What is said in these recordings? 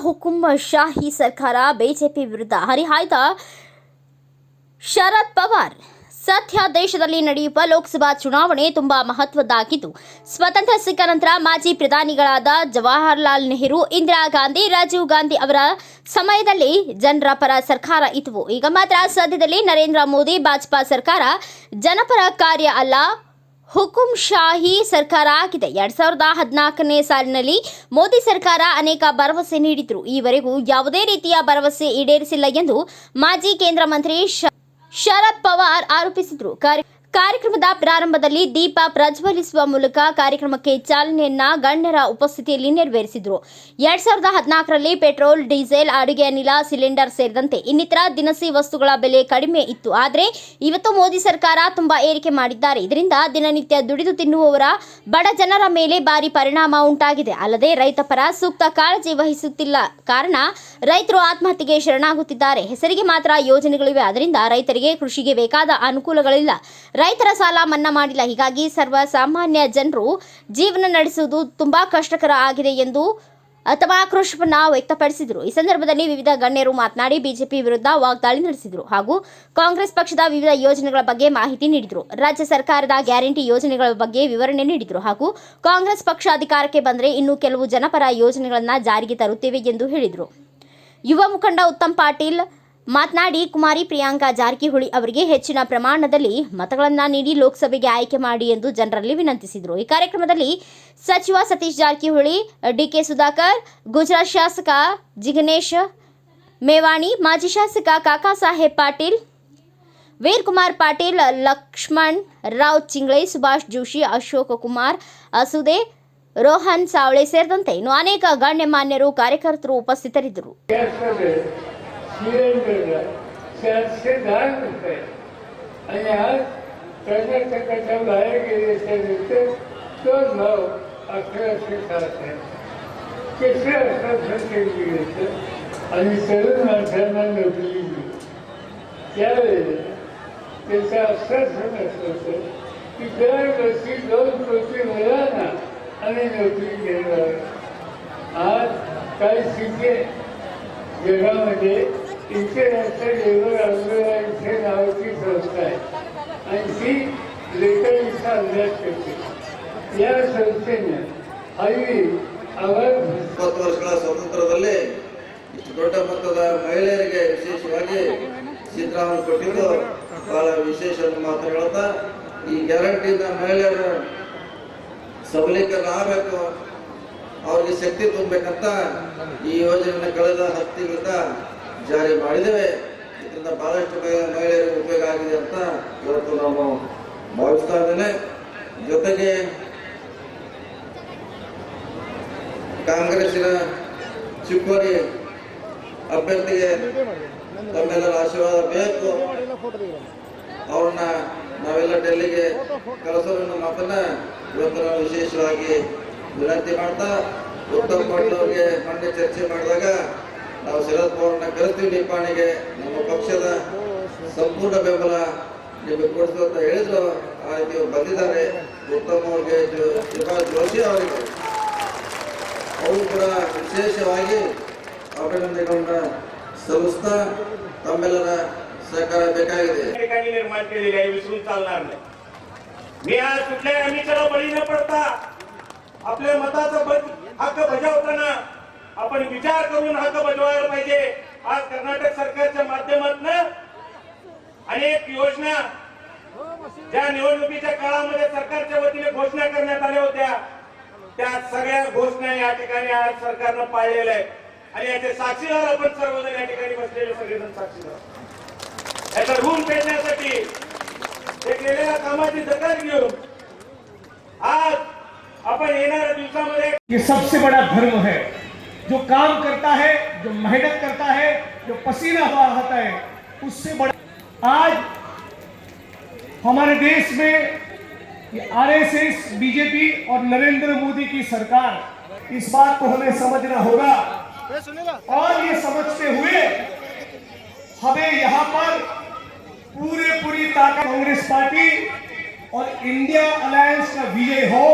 ಹುಕುಂ ಶಾಹಿ ಸರ್ಕಾರ ಬಿಜೆಪಿ ವಿರುದ್ಧ ಹರಿಹಾಯ್ದ ಶರದ್ ಪವಾರ್. ಸದ್ಯ ದೇಶದಲ್ಲಿ ನಡೆಯುವ ಲೋಕಸಭಾ ಚುನಾವಣೆ ತುಂಬಾ ಮಹತ್ವದ್ದಾಗಿದ್ದು, ಸ್ವತಂತ್ರ ಸಿಕ್ಕ ನಂತರ ಮಾಜಿ ಪ್ರಧಾನಿಗಳಾದ ಜವಾಹರಲಾಲ್ ನೆಹರು, ಇಂದಿರಾ ಗಾಂಧಿ, ರಾಜೀವ್ ಗಾಂಧಿ ಅವರ ಸಮಯದಲ್ಲಿ ಜನರ ಪರ ಸರ್ಕಾರ ಇತ್ತು. ಈಗ ಮಾತ್ರ ಸದ್ಯದಲ್ಲಿ ನರೇಂದ್ರ ಮೋದಿ ಭಾಜಪಾ ಸರ್ಕಾರ ಜನಪರ ಕಾರ್ಯ ಅಲ್ಲ, ಹುಕುಂ ಶಾಹಿ ಸರ್ಕಾರ ಆಗಿದೆ. 2014ನೇ ಸಾಲಿನಲ್ಲಿ ಮೋದಿ ಸರ್ಕಾರ ಅನೇಕ ಭರವಸೆ ನೀಡಿದ್ರು. ಈವರೆಗೂ ಯಾವುದೇ ರೀತಿಯ ಭರವಸೆ ಈಡೇರಿಸಿಲ್ಲ ಎಂದು ಮಾಜಿ ಕೇಂದ್ರ ಮಂತ್ರಿ ಶರದ್ ಪವಾರ್ ಆರೋಪಿಸಿದರು. ಕಾರ್ಯಕ್ರಮದ ಪ್ರಾರಂಭದಲ್ಲಿ ದೀಪ ಪ್ರಜ್ವಲಿಸುವ ಮೂಲಕ ಕಾರ್ಯಕ್ರಮಕ್ಕೆ ಚಾಲನೆಯನ್ನ ಗಣ್ಯರ ಉಪಸ್ಥಿತಿಯಲ್ಲಿ ನೆರವೇರಿಸಿದರು. 2014ರಲ್ಲಿ ಪೆಟ್ರೋಲ್, ಡೀಸೆಲ್, ಅಡುಗೆ ಅನಿಲ ಸಿಲಿಂಡರ್ ಸೇರಿದಂತೆ ಇನ್ನಿತರ ದಿನಸಿ ವಸ್ತುಗಳ ಬೆಲೆ ಕಡಿಮೆ ಇತ್ತು. ಆದರೆ ಇವತ್ತು ಮೋದಿ ಸರ್ಕಾರ ತುಂಬಾ ಏರಿಕೆ ಮಾಡಿದ್ದಾರೆ. ಇದರಿಂದ ದಿನನಿತ್ಯ ದುಡಿದು ತಿನ್ನುವವರ ಬಡ ಜನರ ಮೇಲೆ ಭಾರಿ ಪರಿಣಾಮ ಉಂಟಾಗಿದೆ. ಅಲ್ಲದೆ ರೈತ ಪರ ಸೂಕ್ತ ಕಾಳಜಿ ವಹಿಸುತ್ತಿಲ್ಲ ಕಾರಣ ರೈತರು ಆತ್ಮಹತ್ಯೆಗೆ ಶರಣಾಗುತ್ತಿದ್ದಾರೆ. ಹೆಸರಿಗೆ ಮಾತ್ರ ಯೋಜನೆಗಳಿವೆ, ಅದರಿಂದ ರೈತರಿಗೆ ಕೃಷಿಗೆ ಬೇಕಾದ ಅನುಕೂಲಗಳಿಲ್ಲ. ರೈತರ ಸಾಲ ಮನ್ನಾ ಮಾಡಿಲ್ಲ. ಹೀಗಾಗಿ ಸರ್ವ ಸಾಮಾನ್ಯ ಜನರು ಜೀವನ ನಡೆಸುವುದು ತುಂಬಾ ಕಷ್ಟಕರ ಆಗಿದೆ ಎಂದು ಅಥವಾ ಆಕ್ರೋಶವನ್ನ ವ್ಯಕ್ತಪಡಿಸಿದರು. ಈ ಸಂದರ್ಭದಲ್ಲಿ ವಿವಿಧ ಗಣ್ಯರು ಮಾತನಾಡಿ ಬಿಜೆಪಿ ವಿರುದ್ಧ ವಾಗ್ದಾಳಿ ನಡೆಸಿದರು ಹಾಗೂ ಕಾಂಗ್ರೆಸ್ ಪಕ್ಷದ ವಿವಿಧ ಯೋಜನೆಗಳ ಬಗ್ಗೆ ಮಾಹಿತಿ ನೀಡಿದರು. ರಾಜ್ಯ ಸರ್ಕಾರದ ಗ್ಯಾರಂಟಿ ಯೋಜನೆಗಳ ಬಗ್ಗೆ ವಿವರಣೆ ನೀಡಿದರು ಹಾಗೂ ಕಾಂಗ್ರೆಸ್ ಪಕ್ಷ ಅಧಿಕಾರಕ್ಕೆ ಬಂದರೆ ಇನ್ನೂ ಕೆಲವು ಜನಪರ ಯೋಜನೆಗಳನ್ನು ಜಾರಿಗೆ ತರುತ್ತೇವೆ ಎಂದು ಹೇಳಿದರು. ಯುವ ಮುಖಂಡ ಉತ್ತಮ್ ಪಾಟೀಲ್ ಮಾತನಾಡಿ, ಕುಮಾರಿ ಪ್ರಿಯಾಂಕಾ ಜಾರಕಿಹೊಳಿ ಅವರಿಗೆ ಹೆಚ್ಚಿನ ಪ್ರಮಾಣದಲ್ಲಿ ಮತಗಳನ್ನು ನೀಡಿ ಲೋಕಸಭೆಗೆ ಆಯ್ಕೆ ಮಾಡಿ ಎಂದು ಜನರಲ್ಲಿ ವಿನಂತಿಸಿದರು. ಈ ಕಾರ್ಯಕ್ರಮದಲ್ಲಿ ಸಚಿವ ಸತೀಶ್ ಜಾರಕಿಹೊಳಿ, ಡಿಕೆ ಸುಧಾಕರ್, ಗುಜರಾತ್ ಶಾಸಕ ಜಿಗ್ನೇಶ್ ಮೇವಾಣಿ, ಮಾಜಿ ಶಾಸಕ ಕಾಕಾ ಸಾಹೇಬ್ ಪಾಟೀಲ್, ವೀರ್ ಕುಮಾರ್ ಪಾಟೀಲ್, ಲಕ್ಷ್ಮಣ್ ರಾವ್ ಚಿಂಗ್ಳೆ, ಸುಭಾಷ್ ಜೋಶಿ, ಅಶೋಕ್ ಕುಮಾರ್ ಅಸುದೆ, ರೋಹನ್ ಸಾವಳೆ ಸೇರಿದಂತೆ ಇನ್ನು ಅನೇಕ ಗಣ್ಯಮಾನ್ಯರು ಕಾರ್ಯಕರ್ತರು ಉಪಸ್ಥಿತರಿದ್ದರು. सिलेंडर 410 रुपये आणि आज कर्नाटकाच्या बाहेर गेल्याच्या नंतर तोच भाव 1107 आहे. कसे असतात संख्येचं आणि तरुण माणसांना नोकरी दिली त्यावेळेला त्याचा असा समज होतो की दरवर्षी 2 कोटी मुलांना आणि नोकरी देणार. आज काही शिके जगामध्ये इंटरनॅशनल लेबर ऑर्गनायझेशन नावाची संस्था आहे आणि ती लेखनीचा अभ्यास करते. या संस्थेने हल्ली 20 ವರ್ಷಗಳ ಸ್ವಾತಂತ್ರ್ಯದಲ್ಲಿ ಇಷ್ಟು ದೊಡ್ಡ ಮೊತ್ತದ ಮಹಿಳೆಯರಿಗೆ ವಿಶೇಷವಾಗಿ ಸಿದ್ದರಾಮಯ್ಯ ಕೊಟ್ಟಿದ್ದು ಬಹಳ ವಿಶೇಷ ಮಾತು ಹೇಳ್ತಾ, ಈ ಗ್ಯಾರಂಟಿಯಿಂದ ಮಹಿಳೆಯರು ಸಬಲೀಕರಣ ಆಗಬೇಕು, ಅವ್ರಿಗೆ ಶಕ್ತಿ ತುಂಬಬೇಕಂತ ಈ ಯೋಜನೆಯನ್ನು ಕಳೆದ 10 ತಿಂಗಳಿಂದ ಜಾರಿ ಮಾಡಿದ್ದೇವೆ. ಇದರಿಂದ ಬಹಳಷ್ಟು ಮಹಿಳೆಯರಿಗೆ ಉಪಯೋಗ ಆಗಿದೆ ಅಂತ ಇವತ್ತು ನಾವು ಭಾವಿಸ್ತಾ ಇದ್ದೇನೆ. ಜೊತೆಗೆ ಕಾಂಗ್ರೆಸ್ಸಿನ ಚಿಕ್ಕೋಡಿ ಅಭ್ಯರ್ಥಿಗೆ ತಮ್ಮೆಲ್ಲರ ಆಶೀರ್ವಾದ ಬೇಕು. ಅವ್ರನ್ನ ನಾವೆಲ್ಲ ಡೆಲ್ಲಿಗೆ ಕಳಿಸೋದನ್ನ ಮಾತನ್ನ ಇವತ್ತು ನಾವು ವಿಶೇಷವಾಗಿ ವಿನಂತಿ ಮಾಡ್ತಾ, ಉತ್ತಮ್ ಪಾಟೀಲ್ ಅವರಿಗೆ ಮೊನ್ನೆ ಚರ್ಚೆ ಮಾಡಿದಾಗ ನಾವು ಶರದ್ ಪವಾರ್ನ ಕರೆಸ್ತೀವಿ ನಿಪಾಣಿಗೆ, ನಮ್ಮ ಪಕ್ಷದ ಸಂಪೂರ್ಣ ಬೆಂಬಲ ನಿಮಗೆ ಕೊಡಿಸು ಅಂತ ಹೇಳಿದ್ರು. ಆ ರೀತಿ ಬಂದಿದ್ದಾರೆ. ಉತ್ತಮ್ ಅವ್ರಿಗೆ, ಸುಭಾಷ್ ಜೋಶಿ ಅವರಿಗೆ ಅವರು ಕೂಡ ವಿಶೇಷವಾಗಿ ಅಭಿನಂದನೆಗಳನ್ನ सलुस्ता तम्मेलरा सहकार बेकायदे ठिकाणी निर्माण केलेली आहे, विसरून चालणार नाही. मी आज कुठल्याही आमिषाला बळी न पडता आपल्या मताचा हक्क बजावताना आपण विचार करून हक्क बजवायला पाहिजे. आज कर्नाटक सरकारच्या माध्यमातून अनेक योजना ज्या निवडणुकीच्या काळामध्ये सरकारच्या वतीने घोषणा करण्यात आल्या होत्या, त्या सगळ्या घोषणा या ठिकाणी आज सरकारने पाळलेल्या आहेत आणि याचे साक्षीदार आपण सर्वजण या ठिकाणी बसलेले सगळेजण साक्षीदार. याचा ऋण फेडण्यासाठी एक केलेल्या कामाची दखल घेऊन आज आपण येणाऱ्या दिवसामध्ये ये सबसे बड़ा धर्म है. जो काम करता है, जो मेहनत करता है, जो पसीना बहाता है, उससे बड़ा आज हमारे देश में ये आरएसएस, बीजेपी और नरेंद्र मोदी की सरकार, इस बात को हमें समझना होगा. और ये समझते हुए हमें यहाँ पर पूरी ताकत कांग्रेस पार्टी और इंडिया अलायंस का विजय हो,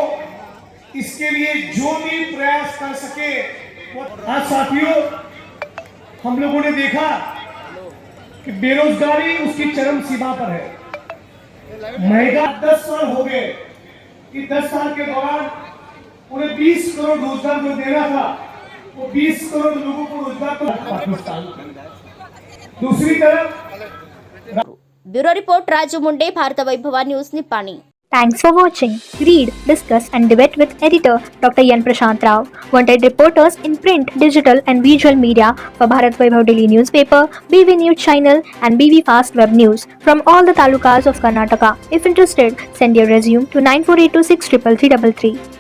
इसके लिए जो भी प्रयास कर सके आज साथियों, हम लोगों ने देखा कि बेरोजगारी उसकी चरम सीमा पर है। महंगा 10 साल हो गए कि 10 साल के दौरान उन्हें 20 करोड़ रोजगार जो देना था, वो 20 करोड़ लोगों को रोजगार तो पाकिस्तान। दूसरी तरफ bureau report Raju Munde, Bharat Vaibhav news Nippani. Thanks for watching. Read, discuss and debate with editor Dr. Yan Prashant Rao. Wanted reporters in print, digital and visual media for Bharat Vaibhav Daily Newspaper, BV News Channel and BV Fast Web News from all the talukas of Karnataka. If interested, send your resume to 9482633333.